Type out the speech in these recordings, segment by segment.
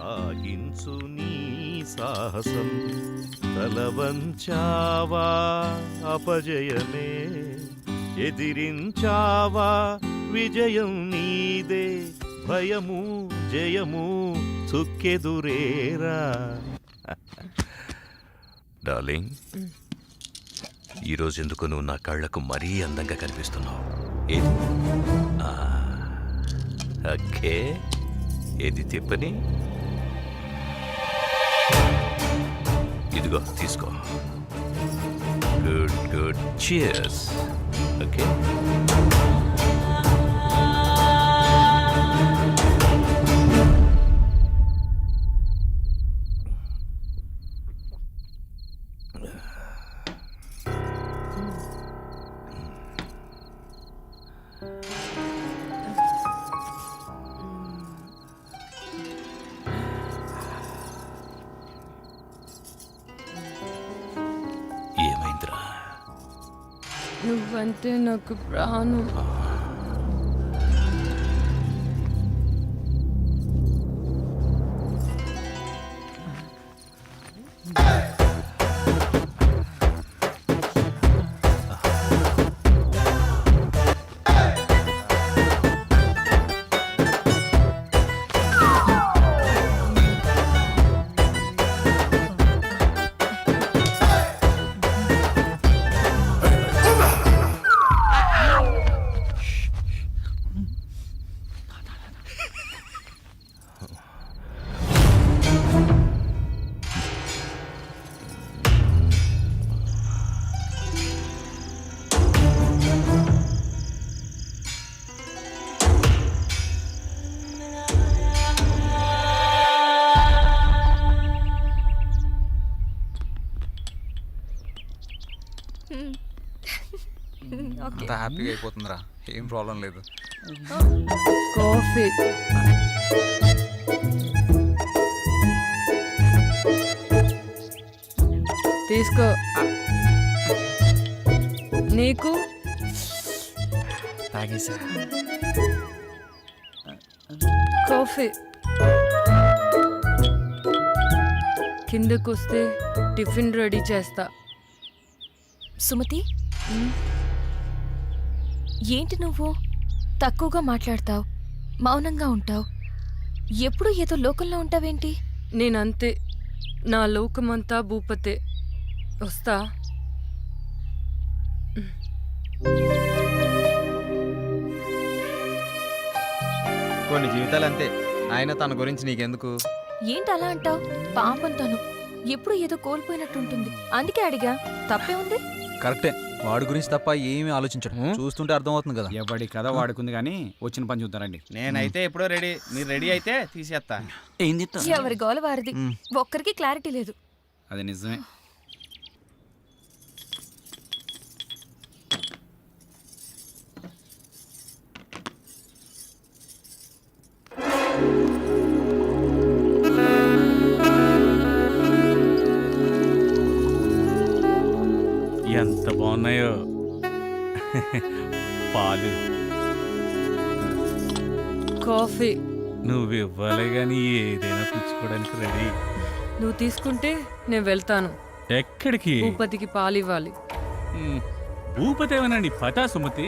సాగించు నీ సాహసం తలవంచావా అపజయమే ఎదిరించావా విజయం నీదే భయము జయము చుక్కెదురేరా. డార్లింగ్, ఈరోజు ఎందుకు నువ్వు నా కళ్ళకు మరీ అందంగా కనిపిస్తున్నావు? ఏది ఓకే, ఏది తిప్పని ఇదిగో తీసుకో. Good good, cheers. ఓకే, ఏమైందిరా? నువ్వంటే నాకు ప్రాణం. అంతా హ్యాపీగా అయిపోతుందిరా, ఏం ప్రాబ్లం లేదు. కాఫీ. తీసుకో. నీకు తాగేసా. కాఫీ. కిందకొస్తే టిఫిన్ రెడీ చేస్తా. సుమతి, ఏంటి నువ్వు తక్కువగా మాట్లాడతావు, మౌనంగా ఉంటావు, ఎప్పుడు ఏదో లోకంలో ఉంటావేంటి? నేనంతే, నా లోకమంతా భూపతే. వస్తా. కొన్ని జీవితాలు అంతే, ఆయన తన గురించి నీకెందుకు? ఏంటి అలా అంటావు? పాపం తను ఎప్పుడు ఏదో కోల్పోయినట్టుంటుంది, అందుకే అడిగా. తప్పే ఉంది? కరెక్టే, వాడి గురించి తప్ప ఏమీ ఆలోచించడు, చూస్తుంటే అర్థమవుతుంది కదా. ఎవడి కథ వాడుకుంది కానీ వచ్చిన పని చూద్దారండి. నేనైతే ఎప్పుడో రెడీ, మీరు రెడీ అయితే తీసేస్తా. ఎవరి గోల వారిది, ఒక్కరికి క్లారిటీ లేదు. అది నిజమే. ఎంత బాగున్నాయో పాలు. కాఫీ. నువ్వు ఇవ్వాలి కానీ ఏదైనా పుచ్చుకోవడానికి రెడీ. నువ్వు తీసుకుంటే నేను వెళ్తాను. ఎక్కడికి? భూపతికి పాలు ఇవ్వాలి. భూపతి ఏమనండి పతా సుమతి,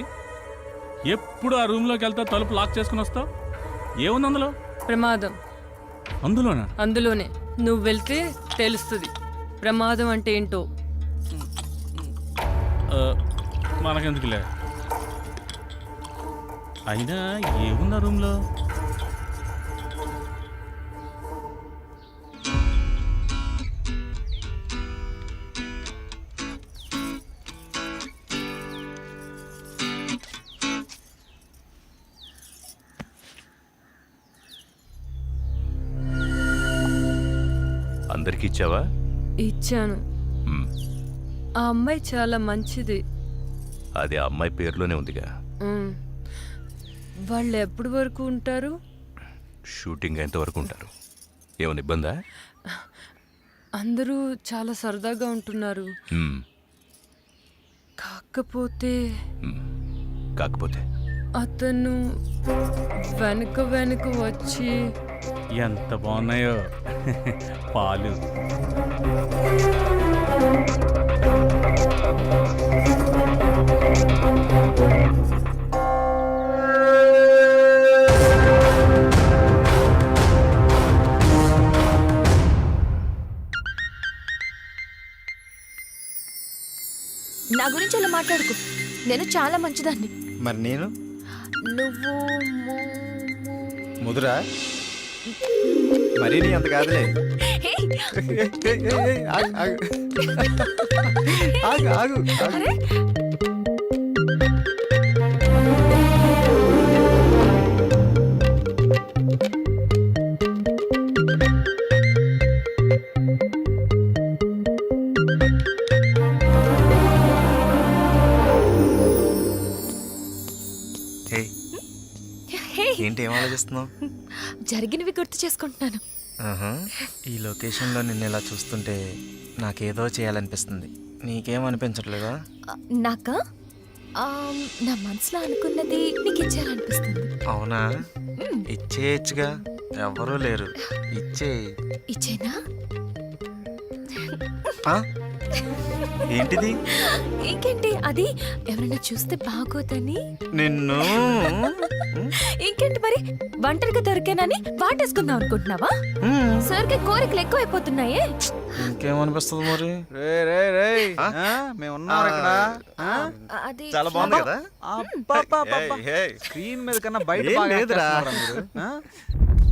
ఎప్పుడు ఆ రూమ్లోకి వెళ్తావు, తలుపు లాక్ చేసుకుని వస్తావు. ఏముంది అందులో? ప్రమాదం. అందులోనా? అందులోనే. నువ్వు వెళ్తే తెలుస్తుంది ప్రమాదం అంటే ఏంటో. మనకెందుకులే. అయినా ఏముందా రూమ్లో? అందరికి ఇచ్చావా? ఇచ్చాను. ఆ అమ్మాయి చాలా మంచిది. అది ఆ అమ్మాయి పేరులోనే ఉందిగా. వాళ్ళు ఎప్పటి వరకు ఉంటారు? షూటింగ్ ఎంతవరకు ఉంటారు? ఏమైనా ఇబ్బందా? అందరూ చాలా సరదాగా ఉంటున్నారు. కాకపోతే కాకపోతే అతను వెనుక వచ్చి ఎంత బాగున్నాయో పాలు. నా గురించి అలా మాట్లాడుకు. నేను చాలా మంచిదాన్ని. మరి నేను నువ్వు ముదురా మరీ నీ అంత కాదులే. హే, ఆగు, ఆగు. ఆగు, ఆగు, ఆగు. అరే హే, ఏంటి ఏం ఆలోచిస్తున్నావు? జరిగినవి గుర్తు చేసుకుంటున్నాను. ఈ లొకేషన్లో నిన్ను ఇలా చూస్తుంటే నాకేదో చేయాలనిపిస్తుంది. నీకేం అనిపించట్లేదా? నాకా నా మనసులో అనుకున్నది నీకు ఇచ్చేయాలనిపిస్తుంది. అవునా? ఇచ్చేయచ్చుగా, ఎవ్వరూ లేరు. ఇచ్చేనా? ఆ? ఏంటిది? ఇంకేంటి, అది ఎవరైనా చూస్తే బాగోదని. నిన్ను ఇంకేంటి మరి, ఒంటరిగా దొరికానని వాటేసుకుందాం అనుకుంటున్నావా? సరికి కోరికలు ఎక్కువైపోతున్నాయే. ఇంకేమనిపిస్తుంది మరి? రే రే రే మేము ఉన్నాం ఇక్కడ. అది చాలా బాగుంది కదా? స్క్రీన్ మీద కన్నా బయట ఏం బాగా లేదురా. యాక్ట్ చేస్తున్నారా మీరు?